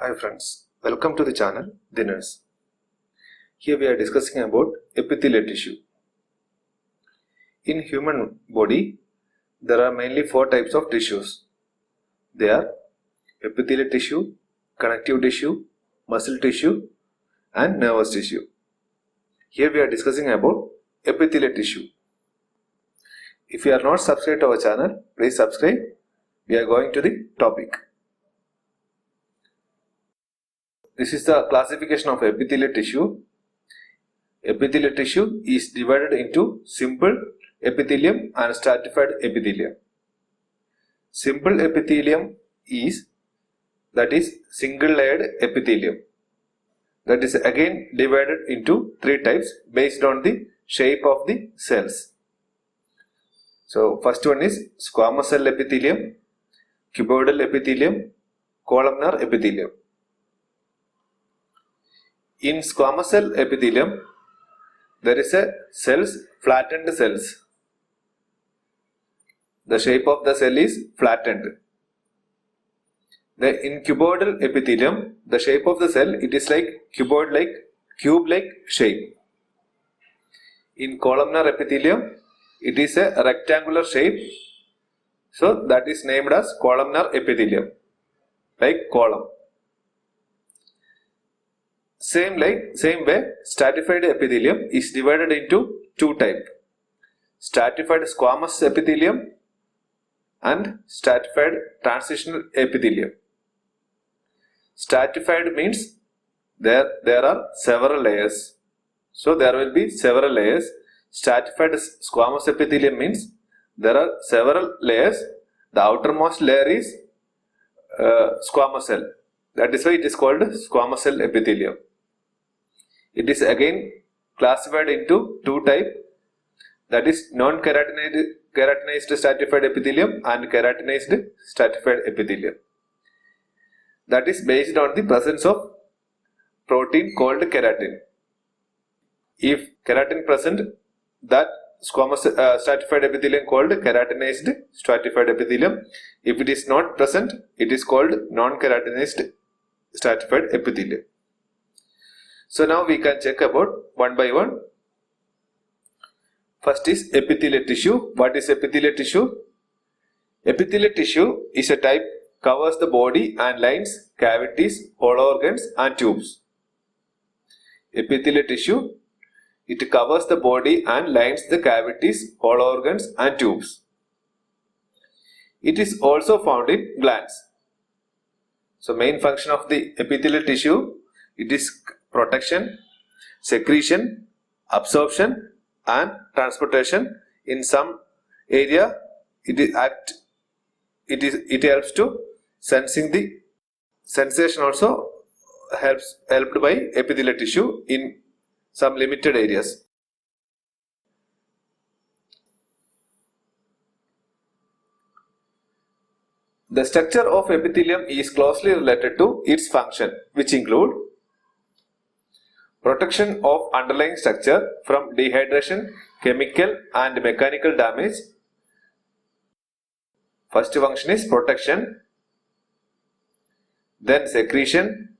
Hi friends, welcome to the channel The Nurse. Here we are discussing about epithelial tissue. In human body, there are mainly four types of tissues. They are epithelial tissue, connective tissue, muscle tissue and nervous tissue. Here we are discussing about epithelial tissue. If you are not subscribed to our channel, please subscribe. We are going to the topic. This is the classification of epithelial tissue. Epithelial tissue is divided into simple epithelium and stratified epithelium. Simple epithelium is single layered epithelium. That is again divided into three types based on the shape of the cells. So first one is squamous cell epithelium, cuboidal epithelium, columnar epithelium. In squamous cell epithelium, there is a flattened cells. The shape of the cell is flattened. In cuboidal epithelium, the shape of the cell it is like cube-like shape. In columnar epithelium, it is a rectangular shape. So that is named as columnar epithelium, like column. Same way, stratified epithelium is divided into two types: stratified squamous epithelium and stratified transitional epithelium. Stratified means there are several layers. So there will be several layers. Stratified squamous epithelium means there are several layers. The outermost layer is squamous cell. That is why it is called squamous cell epithelium. It is again classified into two types, that is non-keratinized stratified epithelium and keratinized stratified epithelium. That is based on the presence of protein called keratin. If keratin present, that squamous stratified epithelium called keratinized stratified epithelium. If it is not present, it is called non-keratinized stratified epithelium. So now we can check about one by one. First is epithelial tissue. What is epithelial tissue? Epithelial tissue is a type covers the body and lines cavities, hollow organs and tubes. Epithelial tissue, it covers the body and lines the cavities, hollow organs and tubes. It is also found in glands. So main function of the epithelial tissue, it is protection, secretion, absorption and transportation. In some area it helps to sensing the sensation, also helped by epithelial tissue in some limited areas. The structure of epithelium is closely related to its function, which include protection of underlying structure from dehydration, chemical and mechanical damage. First function is protection, then secretion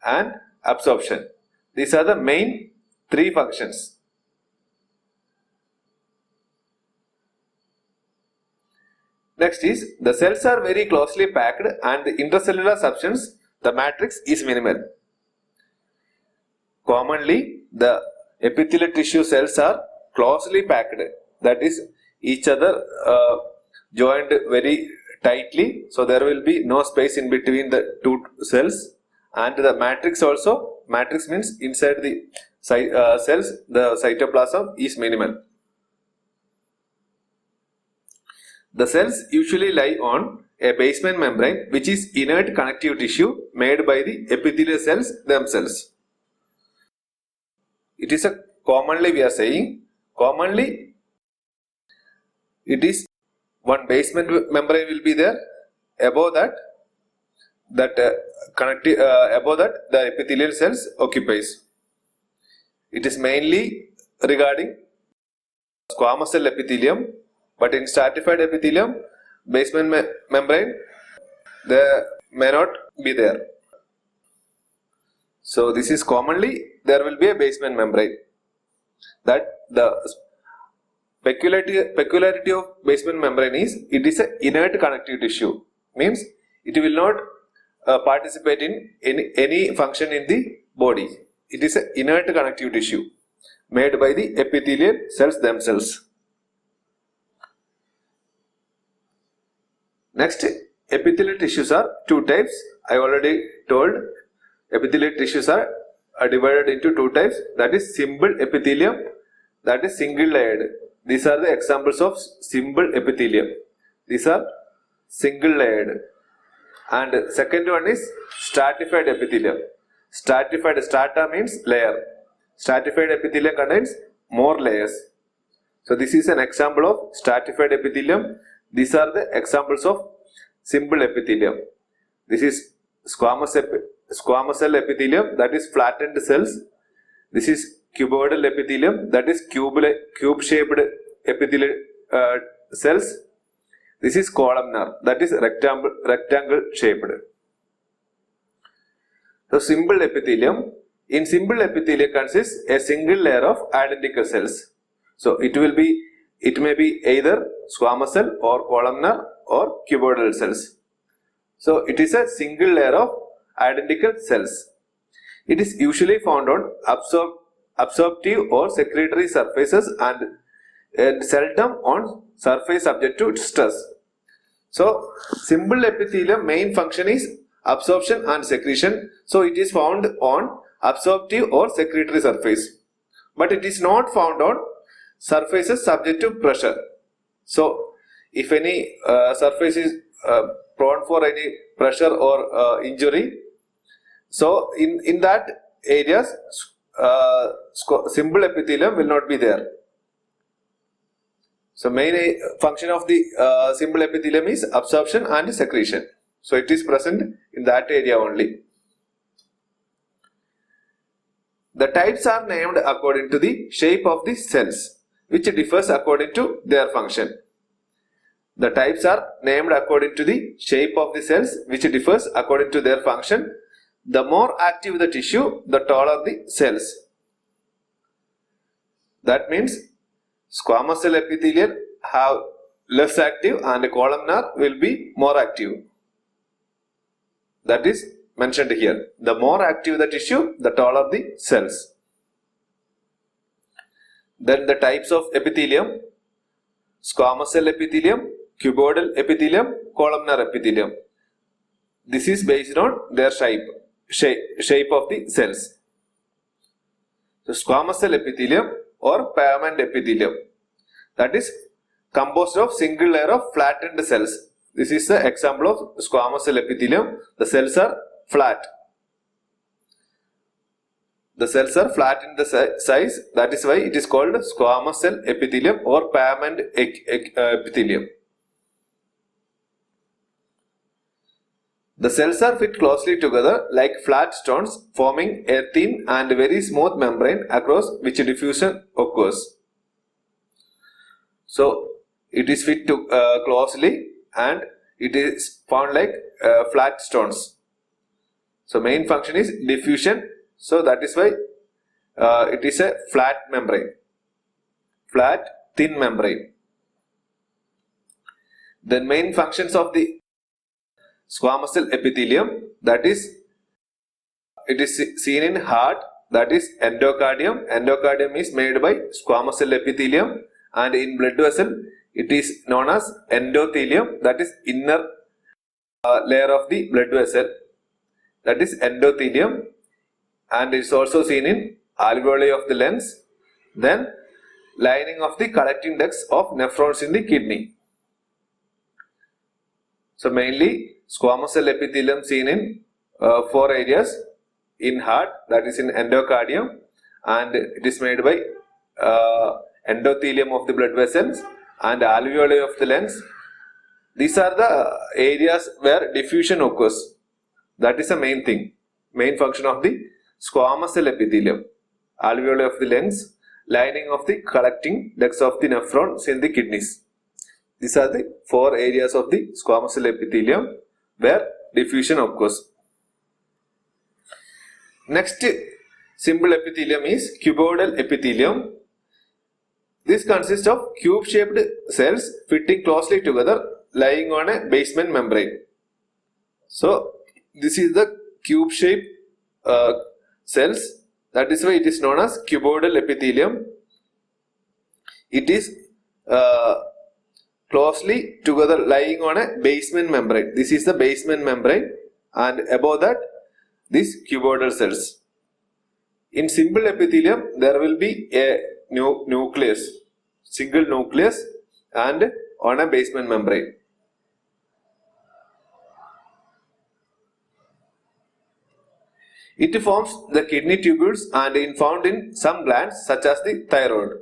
and absorption. These are the main three functions. Next is the cells are very closely packed and the intracellular substance, the matrix, is minimal. Commonly, the epithelial tissue cells are closely packed, that is each other joined very tightly, so there will be no space in between the two cells. And the matrix also, matrix means inside the cells, the cytoplasm is minimal. The cells usually lie on a basement membrane, which is inert connective tissue made by the epithelial cells themselves. It is a commonly, we are saying commonly, it is one basement membrane will be there. Above that the epithelial cells occupies. It is mainly regarding squamous cell epithelium, but in stratified epithelium, basement membrane there may not be there. So this is commonly there will be a basement membrane. That the peculiarity of basement membrane is it is an inert connective tissue, means it will not participate in any function in the body. It is an inert connective tissue made by the epithelial cells themselves. Next, epithelial tissues are two types. I already told epithelial tissues are divided into two types, that is simple epithelium, that is single layered. These are the examples of simple epithelium. These are single layered. And second one is stratified epithelium. Stratified, strata means layer. Stratified epithelium contains more layers. So this is an example of stratified epithelium. These are the examples of simple epithelium. This is squamous cell epithelium, that is flattened cells. This is cuboidal epithelium, that is cube shaped epithelial cells. This is columnar, that is rectangle shaped. So simple epithelium, in simple epithelium consists a single layer of identical cells. So it may be either squamous cell or columnar or cuboidal cells. So it is a single layer of identical cells. It is usually found on absorptive or secretory surfaces and seldom on surface subject to stress. So simple epithelium main function is absorption and secretion. So it is found on absorptive or secretory surface, but it is not found on surfaces subject to pressure. So if any surface is prone for any pressure or injury, so in that areas simple epithelium will not be there. So main function of the simple epithelium is absorption and secretion. So it is present in that area only. The types are named according to the shape of the cells, which differs according to their function. The types are named according to the shape of the cells, which differs according to their function. The more active the tissue, the taller the cells. That means squamous cell epithelium have less active and columnar will be more active. That is mentioned here. The more active the tissue, the taller the cells. Then the types of epithelium: squamous cell epithelium, cuboidal epithelium, columnar epithelium. This is based on their shape of the cells. So squamous cell epithelium or pavement epithelium, that is composed of single layer of flattened cells. This is the example of squamous cell epithelium. The cells are flat. The cells are flat in the size. That is why it is called squamous cell epithelium or pavement epithelium. The cells are fit closely together like flat stones, forming a thin and very smooth membrane across which diffusion occurs. So it is fit to closely and it is found like flat stones. So main function is diffusion. So that is why it is a flat membrane, flat thin membrane. Then main functions of the squamous cell epithelium, that is it is seen in heart, that is endocardium. Endocardium is made by squamous cell epithelium, and in blood vessel it is known as endothelium, that is inner layer of the blood vessel, that is endothelium, and it is also seen in alveoli of the lungs. Then lining of the collecting ducts of nephrons in the kidney. So mainly squamous cell epithelium seen in 4 areas: in heart, that is in endocardium, and it is made by endothelium of the blood vessels and alveoli of the lungs. These are the areas where diffusion occurs. That is the main thing, main function of the squamous cell epithelium: alveoli of the lungs, lining of the collecting ducts of the nephrons in the kidneys. These are the 4 areas of the squamous cell epithelium where diffusion occurs. Next simple epithelium is cuboidal epithelium. This consists of cube-shaped cells fitting closely together, lying on a basement membrane. So this is the cube-shaped cells. That is why it is known as cuboidal epithelium. It is closely together, lying on a basement membrane. This is the basement membrane, and above that, these cuboidal cells. In simple epithelium, there will be a nucleus, single nucleus, and on a basement membrane. It forms the kidney tubules and is found in some glands such as the thyroid.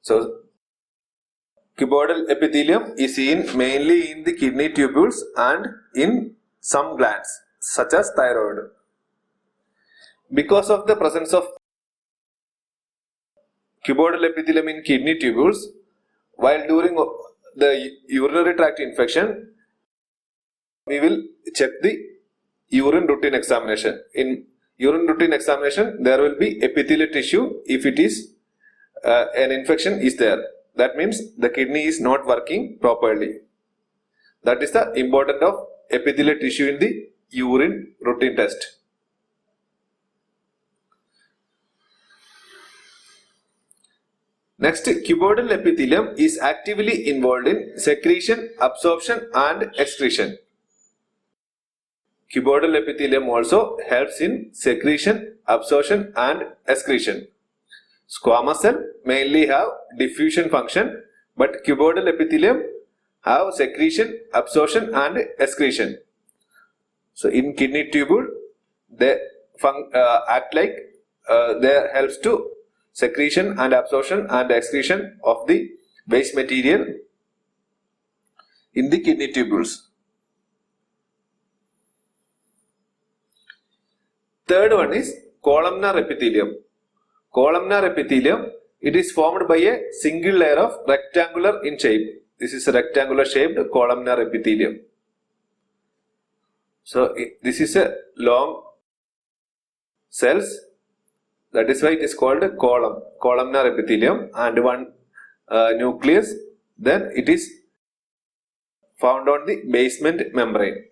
So, cuboidal epithelium is seen mainly in the kidney tubules and in some glands such as thyroid. Because of the presence of cuboidal epithelium in kidney tubules, while during the urinary tract infection, we will check the urine routine examination. In urine routine examination, there will be epithelial tissue if it is an infection is there. That means the kidney is not working properly. That is the importance of epithelial tissue in the urine routine test. Next, cuboidal epithelium is actively involved in secretion, absorption and excretion. Cuboidal epithelium also helps in secretion, absorption and excretion. Squamous cell mainly have diffusion function, but cuboidal epithelium have secretion, absorption and excretion. So in kidney tubule, they act like they helps to secretion and absorption and excretion of the waste material in the kidney tubules. Third one is columnar epithelium. Columnar epithelium, it is formed by a single layer of rectangular in shape. This is a rectangular shaped columnar epithelium. So this is a long cells. That is why it is called a columnar epithelium, and one nucleus. Then it is found on the basement membrane.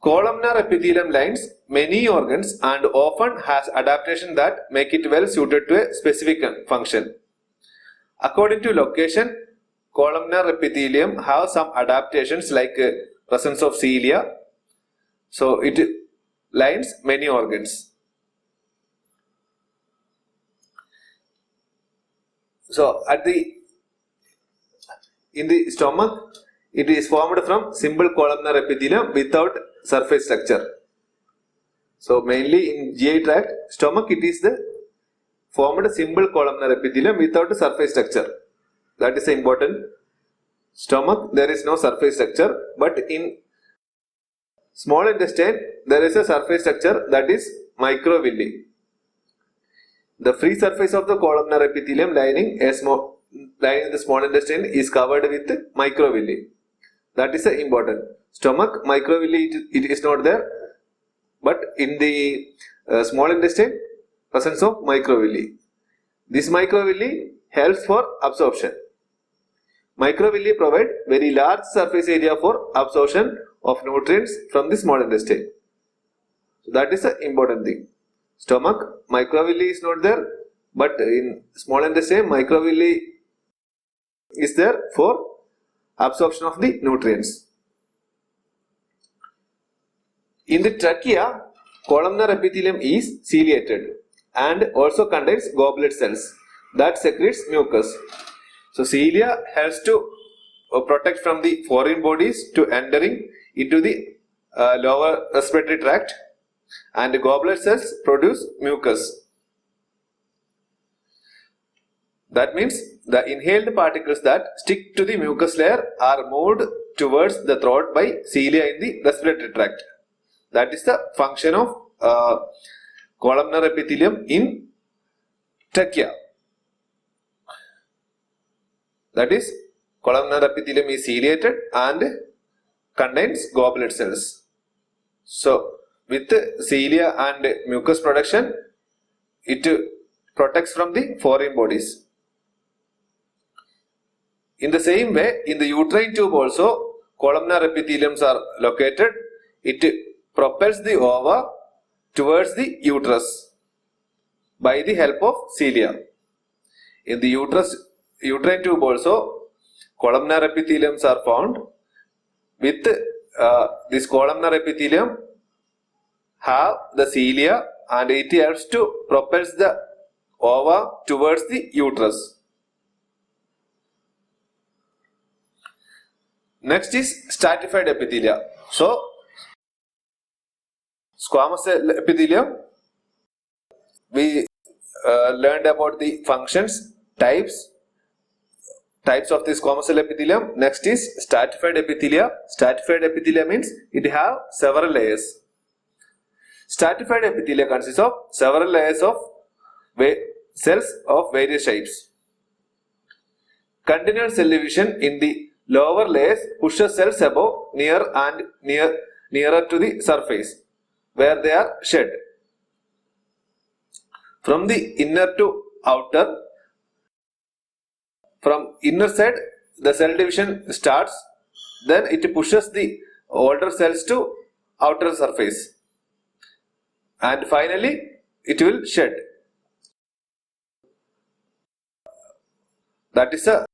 Columnar epithelium lines many organs and often has adaptation that make it well suited to a specific function. According to location, columnar epithelium have some adaptations like presence of cilia. So it lines many organs. So in the stomach, it is formed from simple columnar epithelium without surface structure. So mainly in GI tract, stomach, it is the formed simple columnar epithelium without surface structure. That is important. Stomach, there is no surface structure, but in small intestine, there is a surface structure, that is microvilli. The free surface of the columnar epithelium lining the small intestine is covered with microvilli. That is important. Stomach, microvilli, it is not there, but in the small intestine, presence of microvilli. This microvilli helps for absorption. Microvilli provide very large surface area for absorption of nutrients from the small intestine. So that is the important thing. Stomach, microvilli is not there, but in small intestine, microvilli is there for absorption of the nutrients. In the trachea, columnar epithelium is ciliated and also contains goblet cells that secretes mucus. So cilia helps to protect from the foreign bodies to entering into the lower respiratory tract, and goblet cells produce mucus. That means the inhaled particles that stick to the mucus layer are moved towards the throat by cilia in the respiratory tract. That is the function of columnar epithelium in trachea. That is columnar epithelium is ciliated and contains goblet cells. So with cilia and mucus production, it protects from the foreign bodies. In the same way, in the uterine tube also, columnar epitheliums are located. It propels the ova towards the uterus by the help of cilia. In the uterine tube also, columnar epitheliums are found. With this columnar epithelium have the cilia and it helps to propels the ova towards the uterus. Next is stratified epithelia. So, squamous epithelium, we learned about the functions, types of the squamous cell epithelium. Next is stratified epithelia. Stratified epithelia means it have several layers. Stratified epithelia consists of several layers of cells of various shapes. Continuous cell division in the lower layers pushes cells above nearer to the surface where they are shed. From the inner to outer, from inner side the cell division starts, then it pushes the older cells to outer surface and finally it will shed. That is a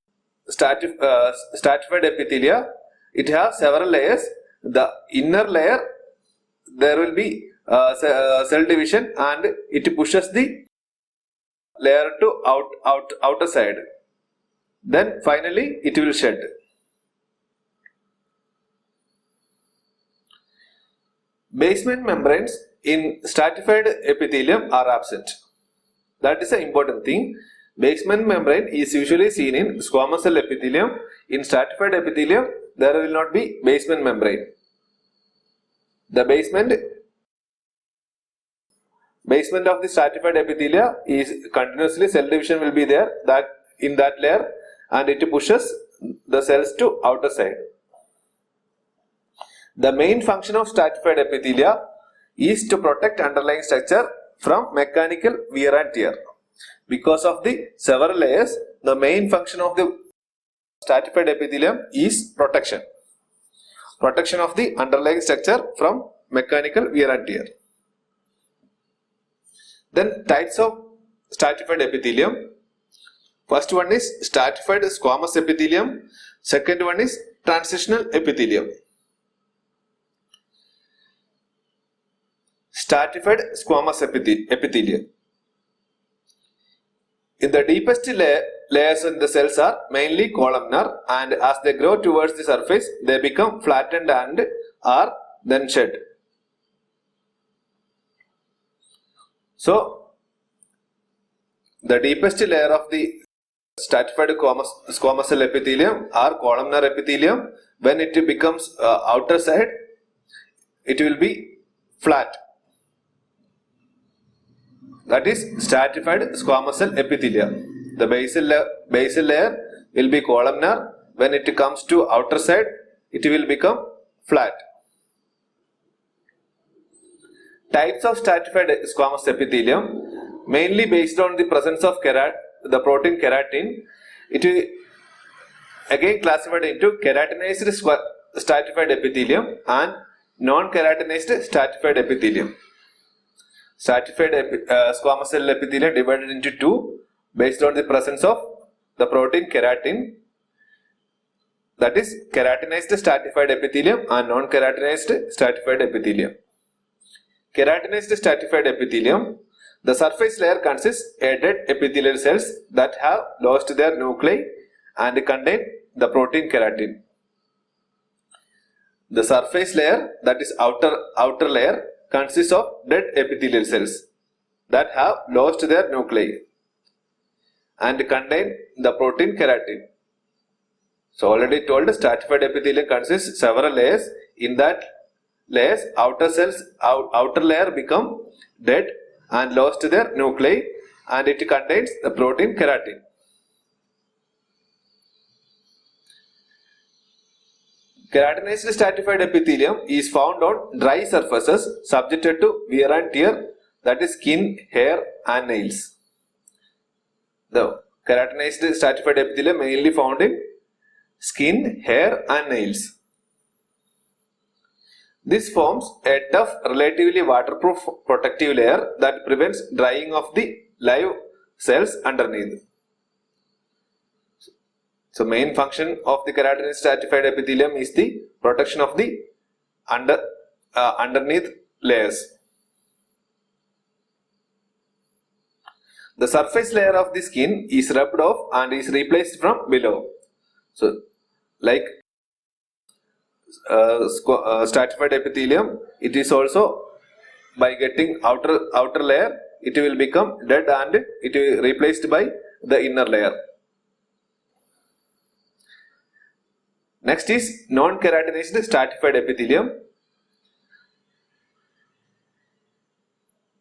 stratified epithelia. It has several layers. The inner layer, there will be cell division and it pushes the layer to outer side. Then finally it will shed. Basement membranes in stratified epithelium are absent. That is an important thing. Basement membrane is usually seen in squamous cell epithelium. In stratified epithelium, there will not be basement membrane. The basement of the stratified epithelia is continuously cell division will be there that in that layer and it pushes the cells to outer side. The main function of stratified epithelia is to protect underlying structure from mechanical wear and tear. Because of the several layers, the main function of the stratified epithelium is protection. Protection of the underlying structure from mechanical wear and tear. Then types of stratified epithelium. First one is stratified squamous epithelium. Second one is transitional epithelium. Stratified squamous epithelium. In the deepest layers in the cells are mainly columnar and as they grow towards the surface, they become flattened and are then shed. So, the deepest layer of the stratified squamous cell epithelium are columnar epithelium. When it becomes outer side, it will be flat. That is stratified squamous cell epithelia. The basal layer will be columnar. When it comes to outer side, it will become flat. Types of stratified squamous epithelium, mainly based on the presence of the protein keratin. It will again classified into keratinized stratified epithelium and non-keratinized stratified epithelium. Stratified squamous cell epithelium divided into two based on the presence of the protein keratin. That is keratinized stratified epithelium and non-keratinized stratified epithelium. Keratinized stratified epithelium, the surface layer consists of dead epithelial cells that have lost their nuclei and contain the protein keratin. The surface layer, that is outer layer, consists of dead epithelial cells that have lost their nuclei and contain the protein keratin. So already told, stratified epithelium consists several layers. In that layers, outer layer become dead and lost their nuclei and it contains the protein keratin. Keratinized stratified epithelium is found on dry surfaces subjected to wear and tear, that is skin, hair and nails. The keratinized stratified epithelium mainly found in skin, hair and nails. This forms a tough, relatively waterproof protective layer that prevents drying of the live cells underneath. So main function of the keratinized stratified epithelium is the protection of the underneath layers. The surface layer of the skin is rubbed off and is replaced from below. So like stratified epithelium, it is also by getting outer layer, it will become dead and it will be replaced by the inner layer. Next is non-keratinized stratified epithelium.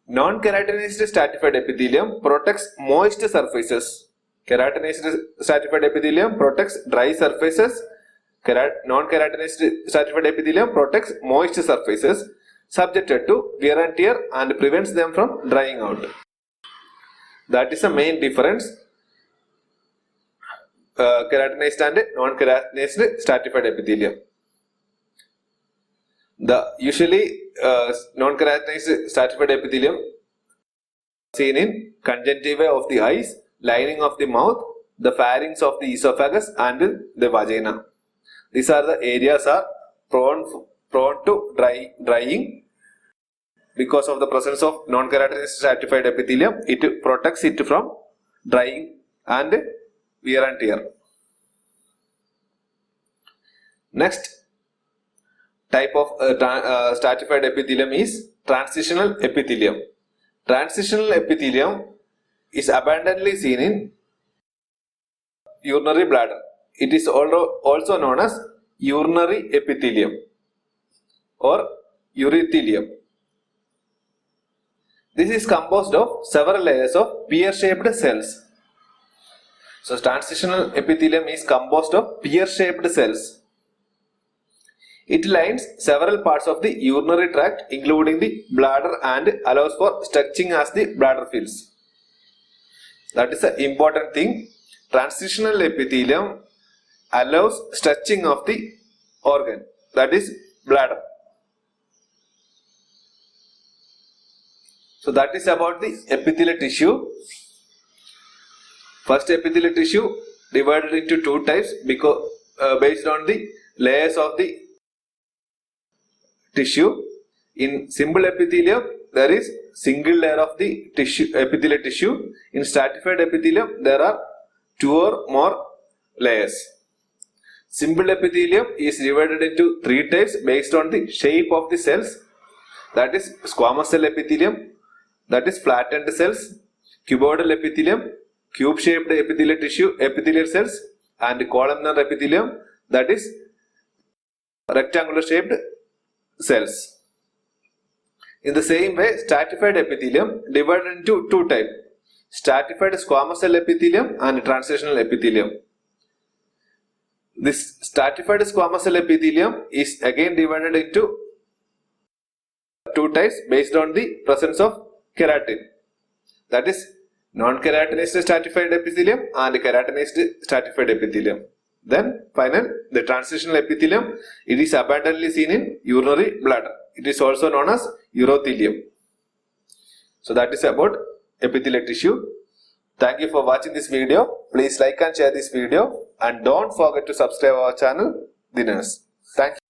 Non-keratinized stratified epithelium protects moist surfaces. Keratinized stratified epithelium protects dry surfaces. Non-keratinized stratified epithelium protects moist surfaces subjected to wear and tear and prevents them from drying out. That is the main difference. Keratinized and non-keratinized stratified epithelium. The usually non-keratinized stratified epithelium seen in conjunctiva of the eyes, lining of the mouth, the pharynx of the esophagus and the vagina. These are the areas are prone to drying because of the presence of non-keratinized stratified epithelium. It protects it from drying and wear and tear. Next type of stratified epithelium is transitional epithelium. Transitional epithelium is abundantly seen in urinary bladder. It is also known as urinary epithelium or urothelium. This is composed of several layers of pear-shaped cells. So transitional epithelium is composed of pear-shaped cells. It lines several parts of the urinary tract including the bladder and allows for stretching as the bladder fills. That is the important thing. Transitional epithelium allows stretching of the organ, that is bladder. So that is about the epithelial tissue. First epithelial tissue divided into two types because based on the layers of the tissue. In simple epithelium there is single layer of the epithelial tissue. In stratified epithelium there are two or more layers. Simple epithelium is divided into three types based on the shape of the cells, that is squamous cell epithelium, that is flattened cells, cuboidal epithelium, cube shaped epithelial cells, and columnar epithelium, that is rectangular shaped cells. In the same way, stratified epithelium divided into two types, stratified squamous cell epithelium and transitional epithelium. This stratified squamous cell epithelium is again divided into two types based on the presence of keratin, that is non-keratinized stratified epithelium and keratinized stratified epithelium. Then final, the transitional epithelium, it is abundantly seen in urinary bladder. It is also known as urothelium. So that is about epithelial tissue. Thank you for watching this video. Please like and share this video and don't forget to subscribe our channel, The Nurse. Thank you.